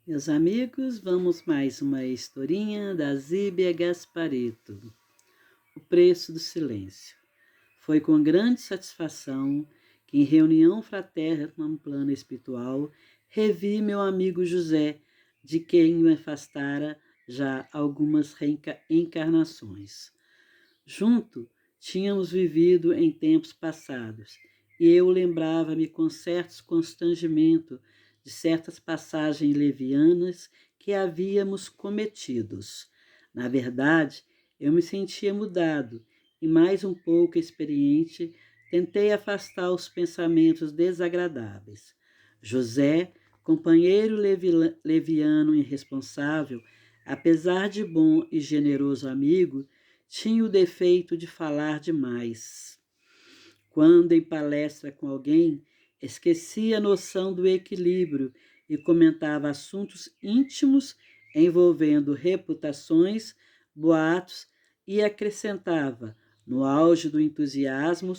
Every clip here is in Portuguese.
Meus amigos, vamos mais uma historinha da Zíbia Gasparetto. O preço do silêncio. Foi com grande satisfação que, em reunião fraterna num plano espiritual, revi meu amigo José, de quem me afastara já algumas reencarnações. Junto tínhamos vivido em tempos passados, e eu lembrava-me com certo constrangimento de certas passagens levianas que havíamos cometidos. Na verdade, eu me sentia mudado e, mais um pouco experiente, tentei afastar os pensamentos desagradáveis. José, companheiro leviano e irresponsável, apesar de bom e generoso amigo, tinha o defeito de falar demais. Quando em palestra com alguém, esquecia a noção do equilíbrio e comentava assuntos íntimos envolvendo reputações, boatos e acrescentava, no auge do entusiasmo,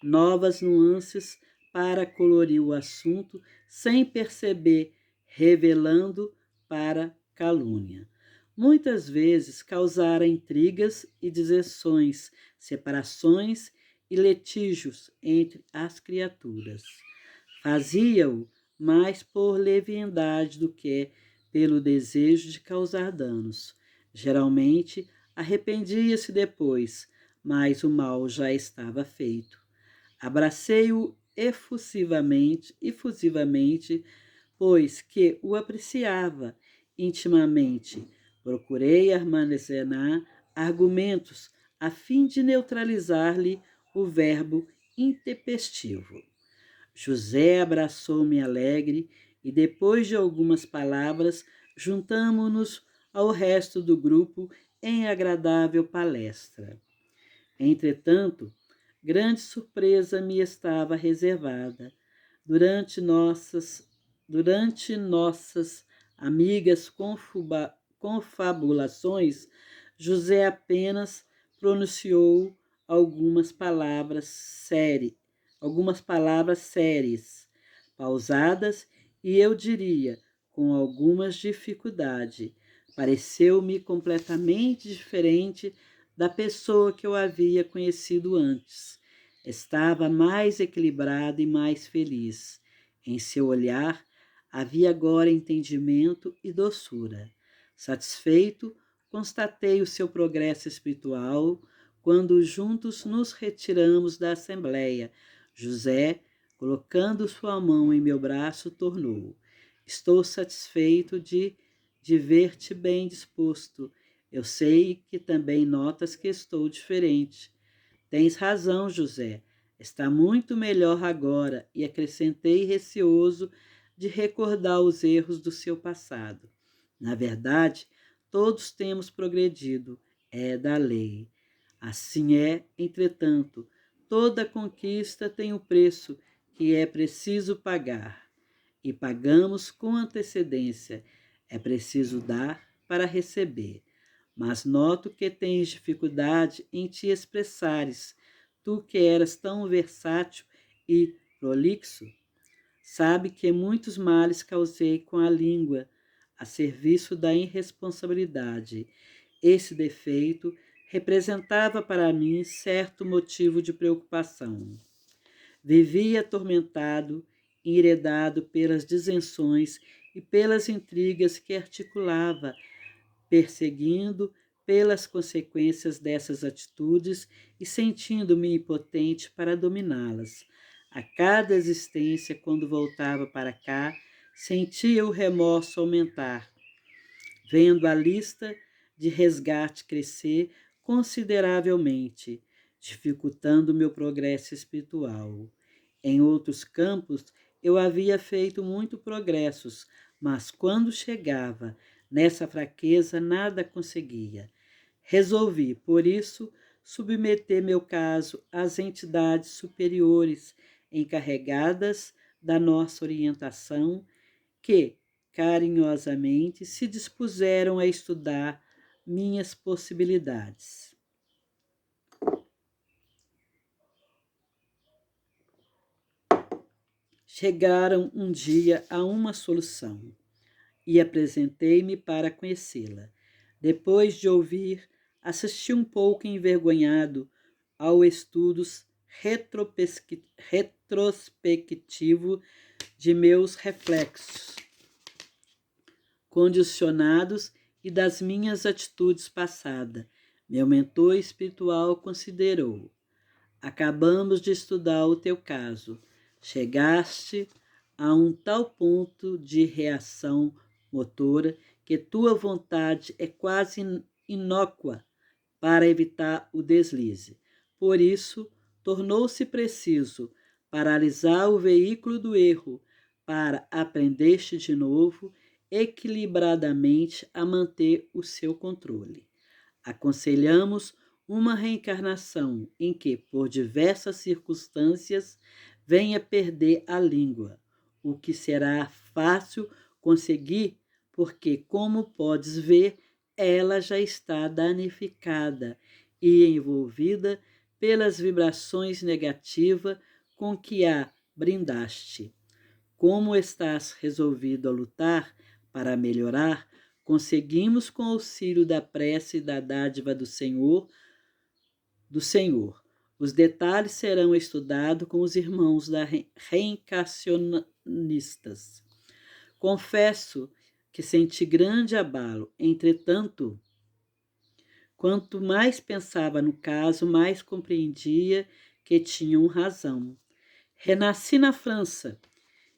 novas nuances para colorir o assunto sem perceber, revelando para calúnia. Muitas vezes causara intrigas e deserções, separações e litígios entre as criaturas. Fazia-o mais por leviandade do que pelo desejo de causar danos. Geralmente arrependia-se depois, mas o mal já estava feito. Abracei-o efusivamente, pois que o apreciava intimamente. Procurei armazenar argumentos a fim de neutralizar-lhe o verbo intempestivo. José abraçou-me alegre e, depois de algumas palavras, juntamo-nos ao resto do grupo em agradável palestra. Entretanto, grande surpresa me estava reservada. Durante nossas, durante nossas amigas confabulações, José apenas pronunciou algumas palavras sérias, pausadas e, eu diria, com algumas dificuldade. Pareceu-me completamente diferente da pessoa que eu havia conhecido antes. Estava mais equilibrado e mais feliz. Em seu olhar havia agora entendimento e doçura. Satisfeito, constatei o seu progresso espiritual quando juntos nos retiramos da assembleia. José, colocando sua mão em meu braço, tornou: Estou satisfeito de ver-te bem disposto. Eu sei que também notas que estou diferente. Tens razão, José. Está muito melhor agora, e acrescentei receoso de recordar os erros do seu passado. Na verdade, todos temos progredido, é da lei. Assim é, entretanto, toda conquista tem um preço que é preciso pagar, e pagamos com antecedência. É preciso dar para receber. Mas noto que tens dificuldade em te expressares, tu que eras tão versátil e prolixo. Sabe que muitos males causei com a língua, a serviço da irresponsabilidade. Esse defeito representava para mim certo motivo de preocupação. Vivia atormentado, enredado pelas disenções e pelas intrigas que articulava, perseguindo pelas consequências dessas atitudes e sentindo-me impotente para dominá-las. A cada existência, quando voltava para cá, sentia o remorso aumentar, vendo a lista de resgate crescer consideravelmente, dificultando meu progresso espiritual. Em outros campos, eu havia feito muito progressos, mas quando chegava nessa fraqueza, nada conseguia. Resolvi, por isso, submeter meu caso às entidades superiores encarregadas da nossa orientação, que, carinhosamente, se dispuseram a estudar minhas possibilidades. Chegaram um dia a uma solução. e apresentei-me para conhecê-la. Depois de ouvir, assisti um pouco envergonhado ao estudo retrospectivo de meus reflexos condicionados e das minhas atitudes passadas. Meu mentor espiritual considerou: acabamos de estudar o teu caso. Chegaste a um tal ponto de reação motora que tua vontade é quase inócua para evitar o deslize. Por isso, tornou-se preciso paralisar o veículo do erro para aprender-te de novo equilibradamente a manter o seu controle. Aconselhamos uma reencarnação em que, por diversas circunstâncias, venha perder a língua, o que será fácil conseguir, porque, como podes ver, ela já está danificada e envolvida pelas vibrações negativas com que a brindaste. Como estás resolvido a lutar para melhorar, conseguimos com o auxílio da prece e da dádiva do Senhor. Os detalhes serão estudados com os irmãos da reencarnacionistas. Confesso que senti grande abalo. Entretanto, quanto mais pensava no caso, mais compreendia que tinham razão. Renasci na França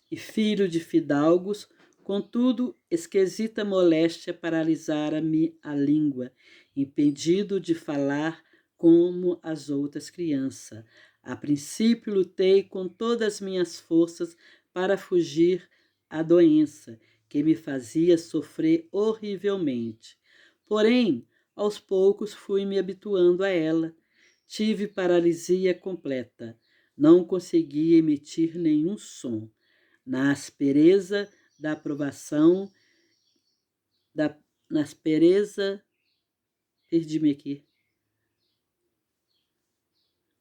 e filho de fidalgos, contudo, esquisita moléstia paralisara-me a língua, impedido de falar como as outras crianças. A princípio, lutei com todas as minhas forças para fugir à doença, que me fazia sofrer horrivelmente. Porém, aos poucos fui me habituando a ela. Tive paralisia completa. Não conseguia emitir nenhum som. Na aspereza da aprovação, na aspereza, perdi-me aqui.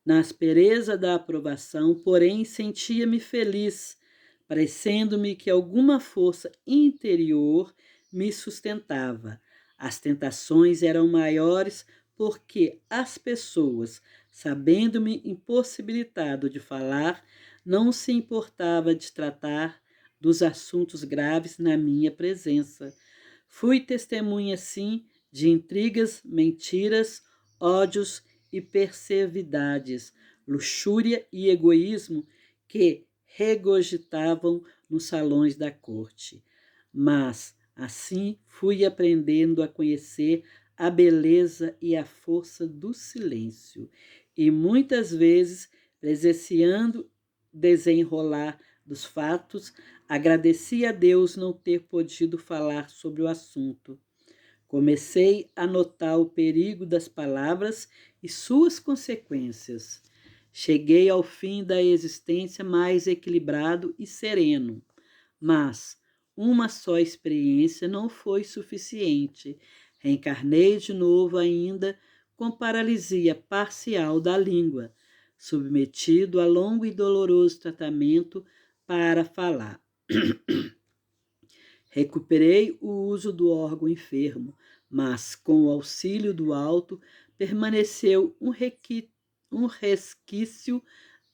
Na aspereza da aprovação, porém, sentia-me feliz, parecendo-me que alguma força interior me sustentava. As tentações eram maiores porque as pessoas, sabendo-me impossibilitado de falar, não se importava de tratar dos assuntos graves na minha presença. Fui testemunha, sim, de intrigas, mentiras, ódios e perversidades, luxúria e egoísmo que regurgitavam nos salões da corte. Mas, assim, fui aprendendo a conhecer a beleza e a força do silêncio, e muitas vezes, presenciando desenrolar dos fatos, agradeci a Deus não ter podido falar sobre o assunto. Comecei a notar o perigo das palavras e suas consequências. Cheguei ao fim da existência mais equilibrado e sereno, mas uma só experiência não foi suficiente. Reencarnei de novo ainda com paralisia parcial da língua, submetido a longo e doloroso tratamento para falar. Recuperei o uso do órgão enfermo, mas, com o auxílio do alto, permaneceu um resquício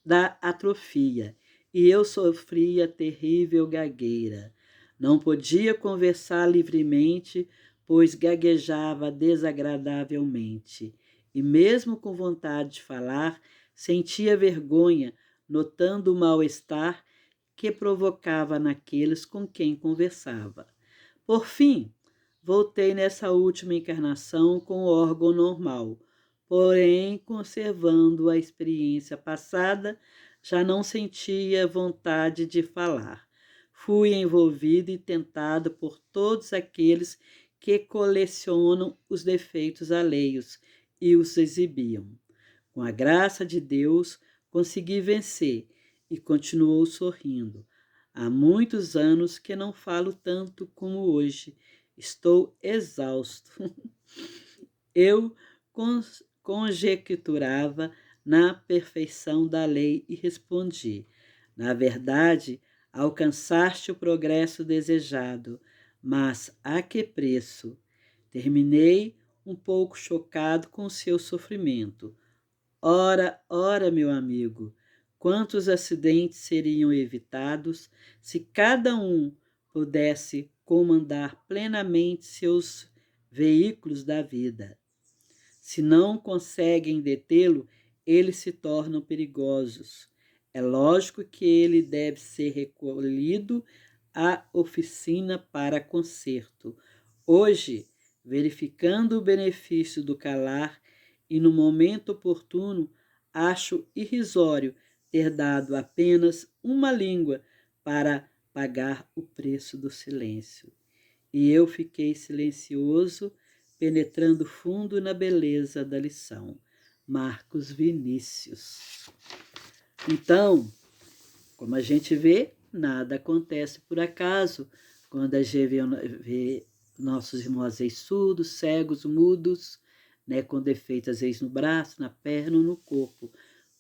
da atrofia, e eu sofria terrível gagueira. Não podia conversar livremente, pois gaguejava desagradavelmente, e mesmo com vontade de falar, sentia vergonha, notando o mal-estar que provocava naqueles com quem conversava. Por fim, voltei nessa última encarnação com o órgão normal, porém, conservando a experiência passada, já não sentia vontade de falar. Fui envolvido e tentado por todos aqueles que colecionam os defeitos alheios e os exibiam. Com a graça de Deus, consegui vencer e continuou sorrindo. Há muitos anos que não falo tanto como hoje. Estou exausto. Eu conjecturava na perfeição da lei e respondi: na verdade, alcançaste o progresso desejado, Mas a que preço? Terminei um pouco chocado com o seu sofrimento. Ora, ora, meu amigo, quantos acidentes seriam evitados se cada um pudesse comandar plenamente seus veículos da vida? Se não conseguem detê-lo, eles se tornam perigosos. É lógico que ele deve ser recolhido à oficina para conserto. Hoje, verificando o benefício do calar e no momento oportuno, acho irrisório ter dado apenas uma língua para pagar o preço do silêncio. E eu fiquei silencioso, penetrando fundo na beleza da lição. Marcos Vinícius. Então, como a gente vê, nada acontece por acaso quando a gente vê nossos irmãos surdos, cegos, mudos, né, com defeitos às vezes no braço, na perna ou no corpo.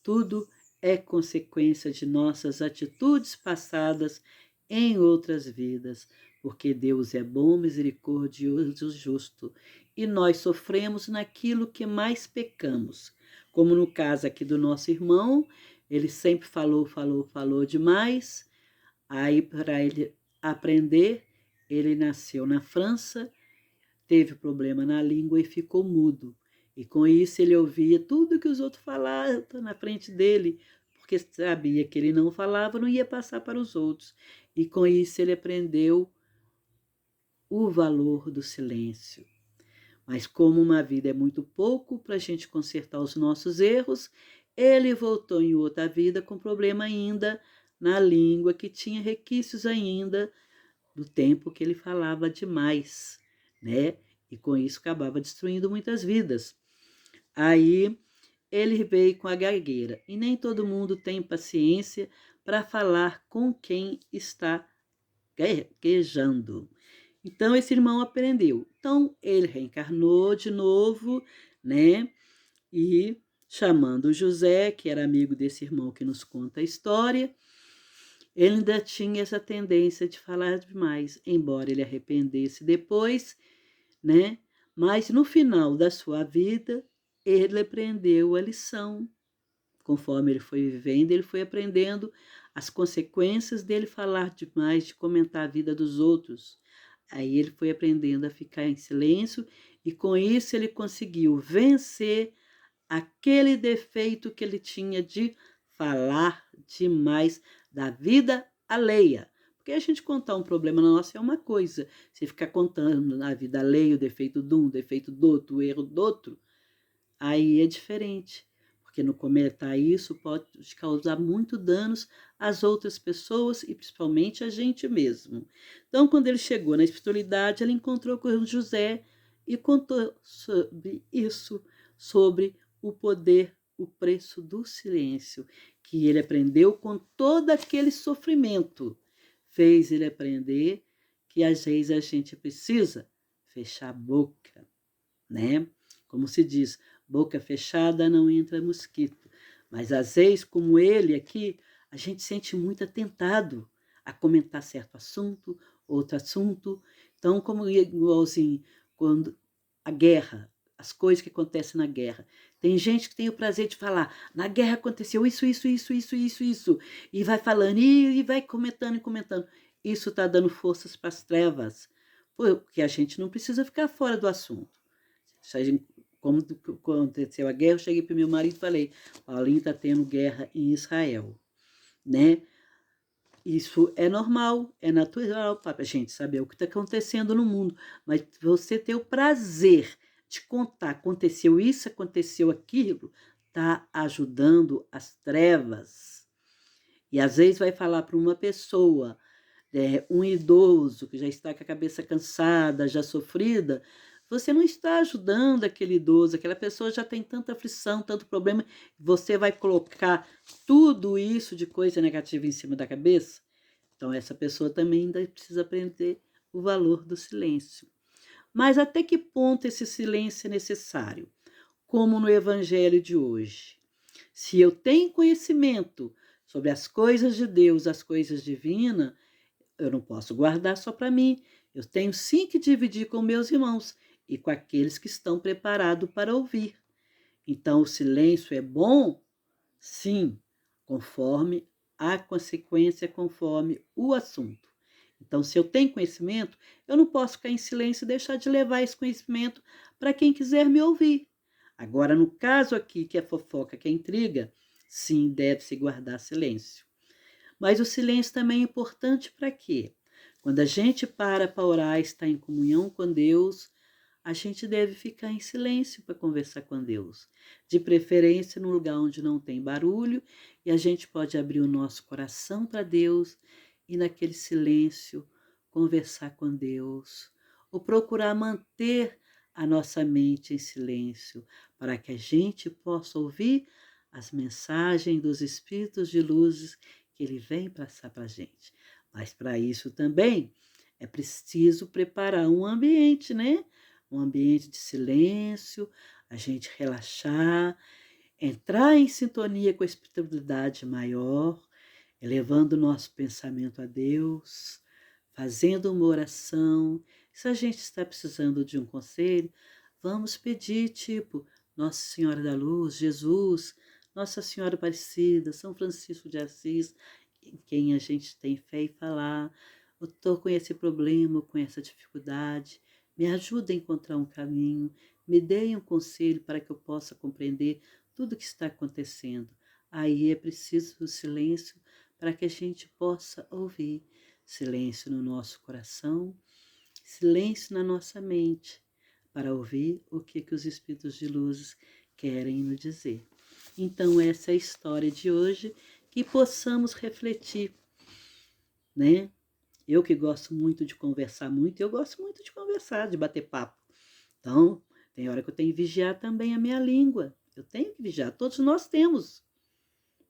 Tudo é consequência de nossas atitudes passadas em outras vidas, porque Deus é bom, misericordioso e justo, e nós sofremos naquilo que mais pecamos. Como no caso aqui do nosso irmão, ele sempre falou demais, aí para ele aprender, ele nasceu na França, teve problema na língua e ficou mudo. E com isso ele ouvia tudo que os outros falavam na frente dele, porque sabia que ele não falava, não ia passar para os outros. E com isso ele aprendeu o valor do silêncio. Mas como uma vida é muito pouco para a gente consertar os nossos erros, ele voltou em outra vida com problema ainda na língua, que tinha requisitos ainda do tempo que ele falava demais, né? E com isso acabava destruindo muitas vidas. Aí ele veio com a gagueira. E nem todo mundo tem paciência para falar com quem está gaguejando. Então esse irmão aprendeu. Então ele reencarnou de novo, né? E chamando José, que era amigo desse irmão que nos conta a história, ele ainda tinha essa tendência de falar demais, embora ele arrependesse depois, né? Mas no final da sua vida, ele aprendeu a lição. Conforme ele foi vivendo, ele foi aprendendo as consequências dele falar demais, de comentar a vida dos outros. Aí ele foi aprendendo a ficar em silêncio e com isso ele conseguiu vencer aquele defeito que ele tinha de falar demais da vida alheia. Porque a gente contar um problema nosso é uma coisa, se ficar contando na vida alheia o defeito de um, o defeito do outro, o erro do outro, aí é diferente. Porque no comentar isso pode causar muito danos às outras pessoas e principalmente a gente mesmo. Então, quando ele chegou na espiritualidade, ele encontrou com José e contou sobre isso, sobre o poder, o preço do silêncio, que ele aprendeu com todo aquele sofrimento. Fez ele aprender que às vezes a gente precisa fechar a boca, né? Como se diz, boca fechada não entra mosquito. Mas às vezes, como ele aqui, a gente sente muito atentado a comentar certo assunto, outro assunto. Então, como igualzinho, quando a guerra, as coisas que acontecem na guerra. Tem gente que tem o prazer de falar, na guerra aconteceu isso, e vai falando, e vai comentando e comentando. Isso está dando forças para as trevas, porque a gente não precisa ficar fora do assunto. Como aconteceu a guerra, eu cheguei para o meu marido e falei, Paulinho, está tendo guerra em Israel, né? Isso é normal, é natural para a gente saber o que está acontecendo no mundo, mas você ter o prazer de contar, aconteceu isso, aconteceu aquilo, está ajudando as trevas. E às vezes vai falar para uma pessoa, um idoso que já está com a cabeça cansada, já sofrida, você não está ajudando aquele idoso, aquela pessoa já tem tanta aflição, tanto problema, você vai colocar tudo isso de coisa negativa em cima da cabeça? Então, essa pessoa também ainda precisa aprender o valor do silêncio. Mas até que ponto esse silêncio é necessário? Como no evangelho de hoje. Se eu tenho conhecimento sobre as coisas de Deus, as coisas divinas, eu não posso guardar só para mim. Eu tenho sim que dividir com meus irmãos e com aqueles que estão preparados para ouvir. Então, o silêncio é bom? Sim, conforme a consequência, conforme o assunto. Então, se eu tenho conhecimento, eu não posso ficar em silêncio e deixar de levar esse conhecimento para quem quiser me ouvir. Agora, no caso aqui, que é fofoca, que é intriga, sim, deve-se guardar silêncio. Mas o silêncio também é importante para quê? Quando a gente para orar, está em comunhão com Deus, a gente deve ficar em silêncio para conversar com Deus. De preferência num lugar onde não tem barulho, e a gente pode abrir o nosso coração para Deus e naquele silêncio conversar com Deus, ou procurar manter a nossa mente em silêncio, para que a gente possa ouvir as mensagens dos Espíritos de luzes que Ele vem passar para a gente. Mas para isso também é preciso preparar um ambiente, né? Um ambiente de silêncio, a gente relaxar, entrar em sintonia com a espiritualidade maior, elevando o nosso pensamento a Deus, fazendo uma oração. Se a gente está precisando de um conselho, vamos pedir, tipo, Nossa Senhora da Luz, Jesus, Nossa Senhora Aparecida, São Francisco de Assis, em quem a gente tem fé e falar. Eu estou com esse problema, com essa dificuldade, me ajuda a encontrar um caminho, me dê um conselho para que eu possa compreender tudo o que está acontecendo. Aí é preciso o silêncio para que a gente possa ouvir. Silêncio no nosso coração, silêncio na nossa mente, para ouvir o que os Espíritos de luzes querem nos dizer. Então, essa é a história de hoje, que possamos refletir, né? Eu que gosto muito de conversar muito, eu gosto muito de conversar, de bater papo. Então, tem hora que eu tenho que vigiar também a minha língua. Eu tenho que vigiar, todos nós temos.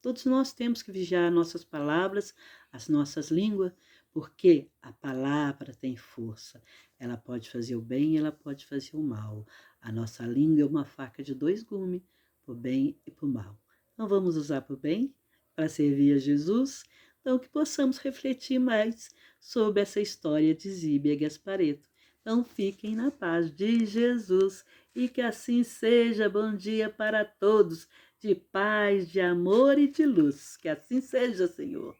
Todos nós temos que vigiar nossas palavras, as nossas línguas, porque a palavra tem força. Ela pode fazer o bem, ela pode fazer o mal. A nossa língua é uma faca de dois gumes, para o bem e para o mal. Então vamos usar para o bem, para servir a Jesus, então que possamos refletir mais sobre essa história de Zíbia Gasparetto. Então fiquem na paz de Jesus e que assim seja. Bom dia para todos, de paz, de amor e de luz. Que assim seja, Senhor.